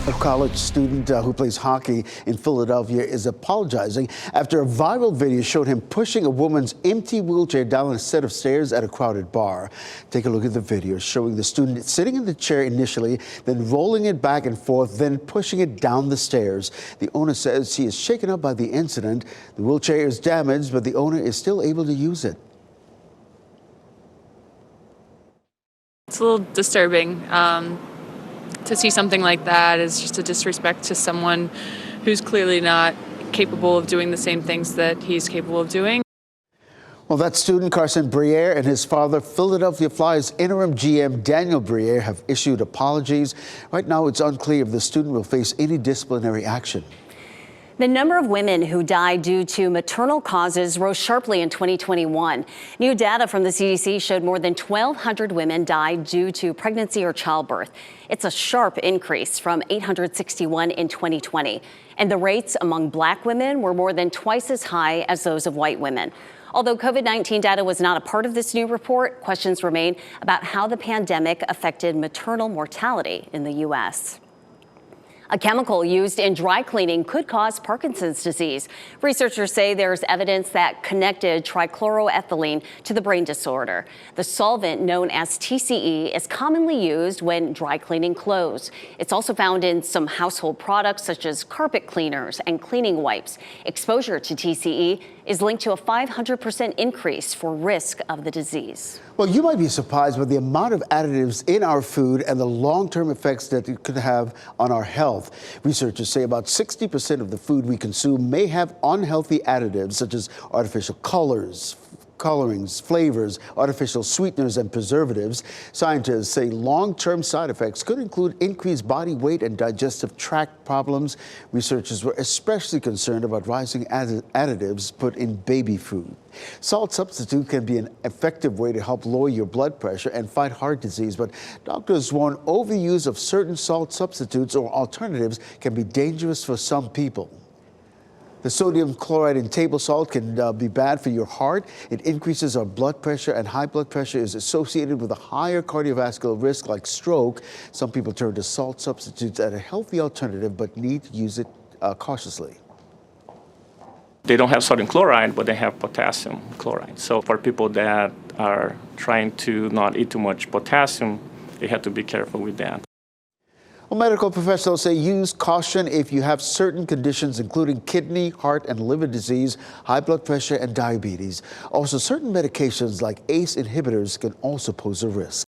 A college student who plays hockey in Philadelphia is apologizing after a viral video showed him pushing a woman's empty wheelchair down a set of stairs at a crowded bar. Take a look at the video showing the student sitting in the chair initially, then rolling it back and forth, then pushing it down the stairs. The owner says he is shaken up by the incident. The wheelchair is damaged, but the owner is still able to use it. It's a little disturbing. To see something like that is just a disrespect to someone who's clearly not capable of doing the same things that he's capable of doing. Well, that student, Carson Briere, and his father, Philadelphia Flyers interim GM Daniel Briere, have issued apologies. Right now, it's unclear if the student will face any disciplinary action. The number of women who died due to maternal causes rose sharply in 2021. New data from the CDC showed more than 1,200 women died due to pregnancy or childbirth. It's a sharp increase from 861 in 2020. And the rates among Black women were more than twice as high as those of white women. Although COVID-19 data was not a part of this new report, questions remain about how the pandemic affected maternal mortality in the U.S. A chemical used in dry cleaning could cause Parkinson's disease. Researchers say there's evidence that connected trichloroethylene to the brain disorder. The solvent, known as TCE, is commonly used when dry cleaning clothes. It's also found in some household products such as carpet cleaners and cleaning wipes. Exposure to TCE is linked to a 500% increase for risk of the disease. Well, you might be surprised by the amount of additives in our food and the long-term effects that it could have on our health. Researchers say about 60% of the food we consume may have unhealthy additives such as artificial colorings, flavors, artificial sweeteners, and preservatives. Scientists say long-term side effects could include increased body weight and digestive tract problems. Researchers were especially concerned about rising additives put in baby food. Salt substitute can be an effective way to help lower your blood pressure and fight heart disease, but doctors warn overuse of certain salt substitutes or alternatives can be dangerous for some people. The sodium chloride in table salt can be bad for your heart. It increases our blood pressure, and high blood pressure is associated with a higher cardiovascular risk like stroke. Some people turn to salt substitutes as a healthy alternative but need to use it cautiously. They don't have sodium chloride, but they have potassium chloride. So for people that are trying to not eat too much potassium, they have to be careful with that. Well, medical professionals say use caution if you have certain conditions, including kidney, heart, and liver disease, high blood pressure, and diabetes. Also, certain medications like ACE inhibitors can also pose a risk.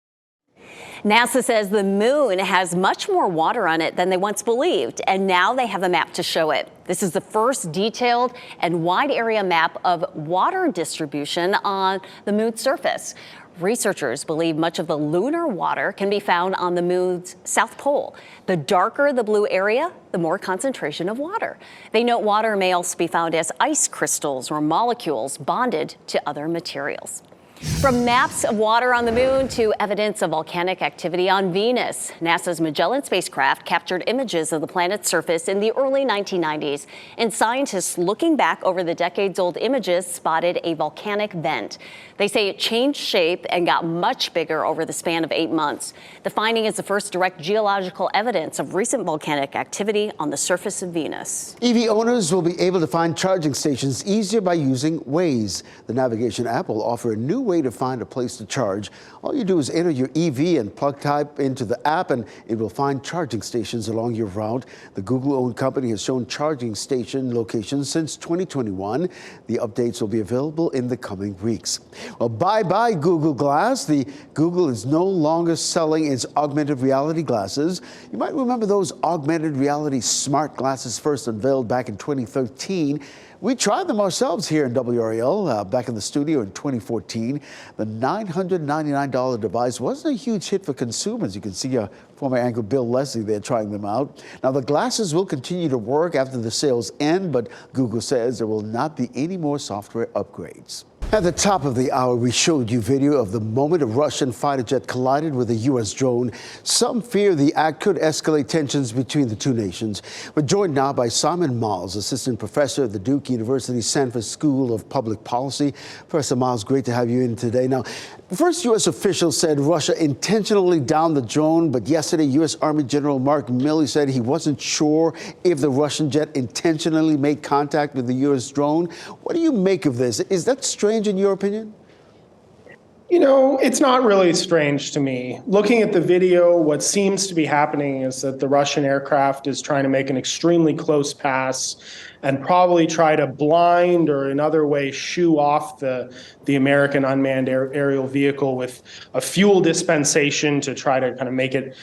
NASA says the moon has much more water on it than they once believed, and now they have a map to show it. This is the first detailed and wide area map of water distribution on the moon's surface. Researchers believe much of the lunar water can be found on the moon's south pole. The darker the blue area, the more concentration of water. They note water may also be found as ice crystals or molecules bonded to other materials. From maps of water on the moon to evidence of volcanic activity on Venus, NASA's Magellan spacecraft captured images of the planet's surface in the early 1990s, and scientists looking back over the decades-old images spotted a volcanic vent. They say it changed shape and got much bigger over the span of 8 months. The finding is the first direct geological evidence of recent volcanic activity on the surface of Venus. EV owners will be able to find charging stations easier by using Waze. The navigation app will offer a new way to find a place to charge. All you do is enter your EV and plug type into the app, and it will find charging stations along your route. The Google-owned company has shown charging station locations since 2021. The updates will be available in the coming weeks. Well, bye-bye Google Glass. Google is no longer selling its augmented reality glasses. You might remember those augmented reality smart glasses first unveiled back in 2013. We tried them ourselves here in WRAL back in the studio in 2014. The $999 device wasn't a huge hit for consumers. You can see former anchor Bill Leslie there trying them out. Now, the glasses will continue to work after the sales end, but Google says there will not be any more software upgrades. At the top of the hour, we showed you video of the moment a Russian fighter jet collided with a U.S. drone. Some fear the act could escalate tensions between the two nations. We're joined now by Simon Miles, assistant professor at the Duke University Sanford School of Public Policy. Professor Miles, great to have you in today. Now, First, U.S. officials said Russia intentionally downed the drone, but yesterday, U.S. Army General Mark Milley said he wasn't sure if the Russian jet intentionally made contact with the U.S. drone. What do you make of this? Is that strange in your opinion? You know, it's not really strange to me. Looking at the video, what seems to be happening is that the Russian aircraft is trying to make an extremely close pass and probably try to blind or in other ways shoo off the American unmanned aerial vehicle with a fuel dispensation to try to kind of make it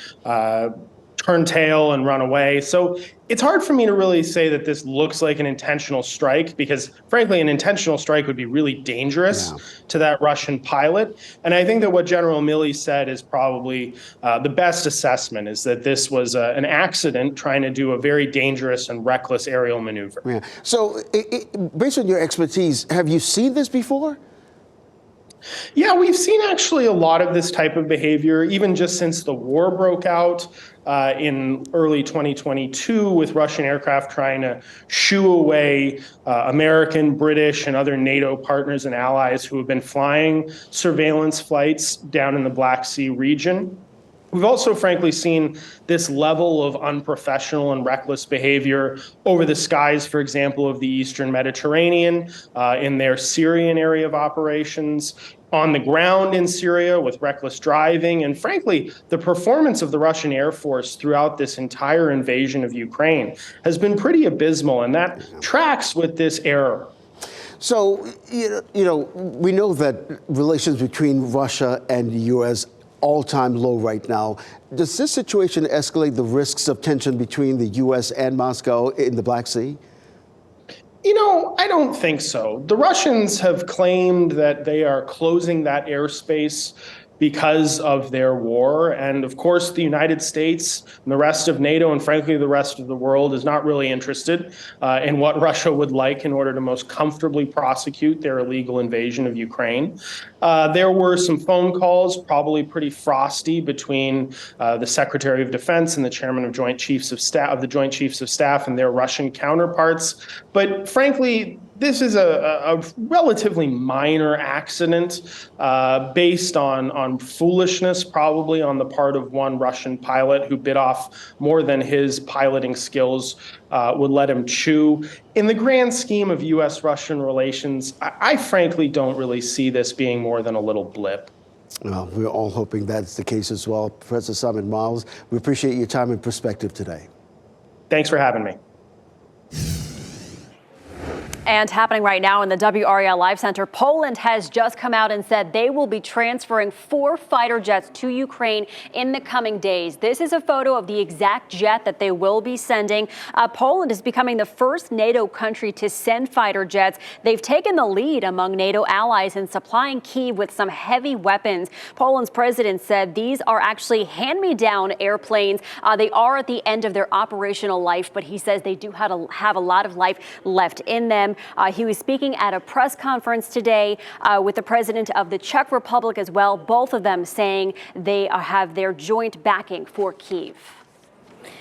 turn tail and run away. So it's hard for me to really say that this looks like an intentional strike because, frankly, an intentional strike would be really dangerous to that Russian pilot. And I think that what General Milley said is probably the best assessment, is that this was an accident trying to do a very dangerous and reckless aerial maneuver. Yeah. So based on your expertise, have you seen this before? Yeah, we've seen actually a lot of this type of behavior, even just since the war broke out in early 2022, with Russian aircraft trying to shoo away American, British, and other NATO partners and allies who have been flying surveillance flights down in the Black Sea region. We've also, frankly, seen this level of unprofessional and reckless behavior over the skies, for example, of the Eastern Mediterranean, in their Syrian area of operations, on the ground in Syria with reckless driving, and frankly, the performance of the Russian Air Force throughout this entire invasion of Ukraine has been pretty abysmal, and that tracks with this error. So, you know, we know that relations between Russia and the U.S. all-time low right now. Does this situation escalate the risks of tension between the U.S. and Moscow in the Black Sea? You know, I don't think so. The Russians have claimed that they are closing that airspace because of their war. And of course, the United States and the rest of NATO, and frankly, the rest of the world, is not really interested in what Russia would like in order to most comfortably prosecute their illegal invasion of Ukraine. There were some phone calls, probably pretty frosty, between the Secretary of Defense and the Chairman of the Joint Chiefs of Staff and their Russian counterparts. But frankly, this is a relatively minor accident based on foolishness, probably on the part of one Russian pilot who bit off more than his piloting skills would let him chew. In the grand scheme of U.S.-Russian relations, I frankly don't really see this being more than a little blip. Well, we're all hoping that's the case as well. Professor Simon Miles, we appreciate your time and perspective today. Thanks for having me. And happening right now in the WRAL Live Center, Poland has just come out and said they will be transferring 4 fighter jets to Ukraine in the coming days. This is a photo of the exact jet that they will be sending. Poland is becoming the first NATO country to send fighter jets. They've taken the lead among NATO allies in supplying Kyiv with some heavy weapons. Poland's president said these are actually hand-me-down airplanes. They are at the end of their operational life, but he says they do have a lot of life left in them. He was speaking at a press conference today with the president of the Czech Republic as well, both of them saying they have their joint backing for Kyiv.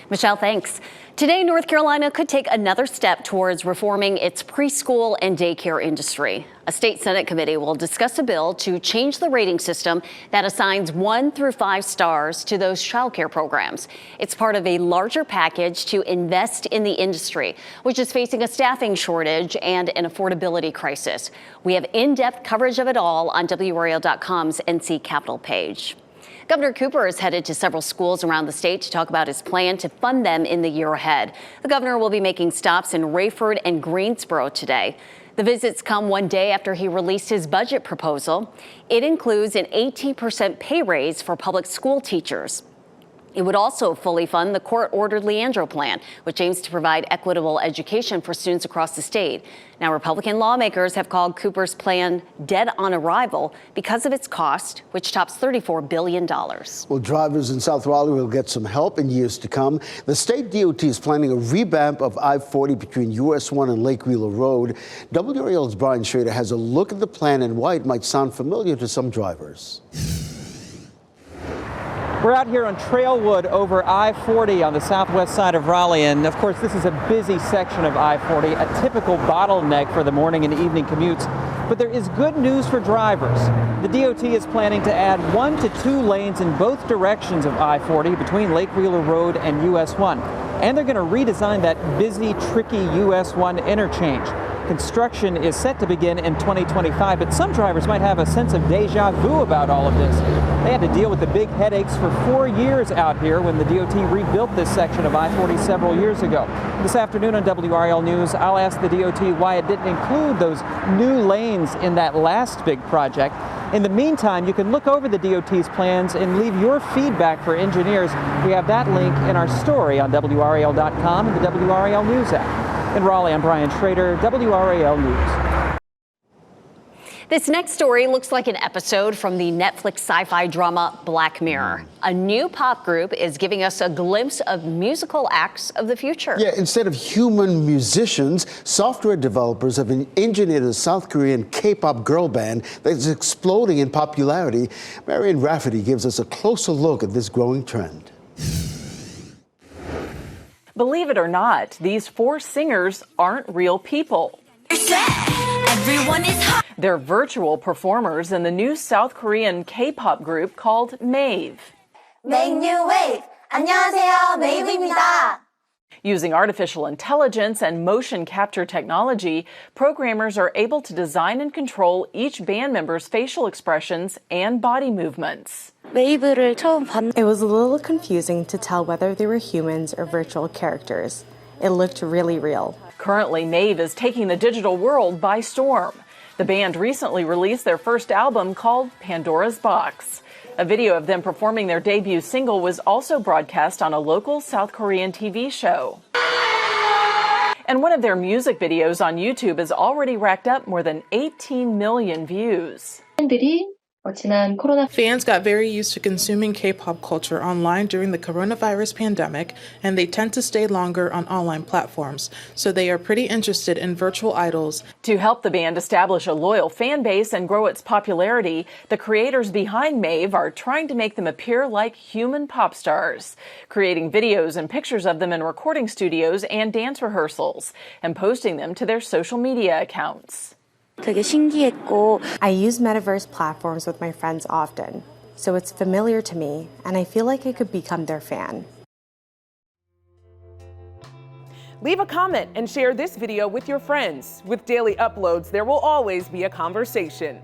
Michelle, thanks. Today, North Carolina could take another step towards reforming its preschool and daycare industry. A state Senate committee will discuss a bill to change the rating system that assigns 1 through 5 stars to those childcare programs. It's part of a larger package to invest in the industry, which is facing a staffing shortage and an affordability crisis. We have in-depth coverage of it all on WRAL.com's NC Capitol page. Governor Cooper is headed to several schools around the state to talk about his plan to fund them in the year ahead. The governor will be making stops in Rayford and Greensboro today. The visits come one day after he released his budget proposal. It includes an 18% pay raise for public school teachers. It would also fully fund the court-ordered Leandro plan, which aims to provide equitable education for students across the state. Now, Republican lawmakers have called Cooper's plan dead on arrival because of its cost, which tops $34 billion. Well, drivers in South Raleigh will get some help in years to come. The state DOT is planning a revamp of I-40 between US 1 and Lake Wheeler Road. WRAL's Brian Schrader has a look at the plan and why it might sound familiar to some drivers. We're out here on Trailwood over I-40 on the southwest side of Raleigh, and of course this is a busy section of I-40, a typical bottleneck for the morning and evening commutes But there is good news for drivers. The DOT is planning to add 1 to 2 lanes in both directions of I-40 between Lake Wheeler Road and US 1. And they're going to redesign that busy, tricky US 1 interchange. Construction is set to begin in 2025, but some drivers might have a sense of deja vu about all of this. They had to deal with the big headaches for 4 years out here when the DOT rebuilt this section of I-40 several years ago. This afternoon on WRAL News, I'll ask the DOT why it didn't include those new lanes in that last big project. In the meantime, you can look over the DOT's plans and leave your feedback for engineers. We have that link in our story on WRAL.com and the WRAL News app. In Raleigh, I'm Brian Schrader, WRAL News. This next story looks like an episode from the Netflix sci-fi drama Black Mirror. A new pop group is giving us a glimpse of musical acts of the future. Yeah, instead of human musicians, software developers have engineered a South Korean K-pop girl band that's exploding in popularity. Marion Rafferty gives us a closer look at this growing trend. Believe it or not, these 4 singers aren't real people. Everyone is hot. They're virtual performers in the new South Korean K-pop group called MAVE. Make new wave. 안녕하세요, 메이브입니다. Using artificial intelligence and motion capture technology, programmers are able to design and control each band member's facial expressions and body movements. 웨이브를 처음 봤는데 It was a little confusing to tell whether they were humans or virtual characters. It looked really real. Currently, MAVE is taking the digital world by storm. The band recently released their first album called Pandora's Box. A video of them performing their debut single was also broadcast on a local South Korean TV show. And one of their music videos on YouTube has already racked up more than 18 million views. Fans got very used to consuming K-pop culture online during the coronavirus pandemic, and they tend to stay longer on online platforms, so they are pretty interested in virtual idols. To help the band establish a loyal fan base and grow its popularity, the creators behind MAVE are trying to make them appear like human pop stars, creating videos and pictures of them in recording studios and dance rehearsals, and posting them to their social media accounts. 되게 신기했고 I use metaverse platforms with my friends often, so it's familiar to me, and I feel like I could become their fan. Leave a comment and share this video with your friends. With daily uploads, there will always be a conversation.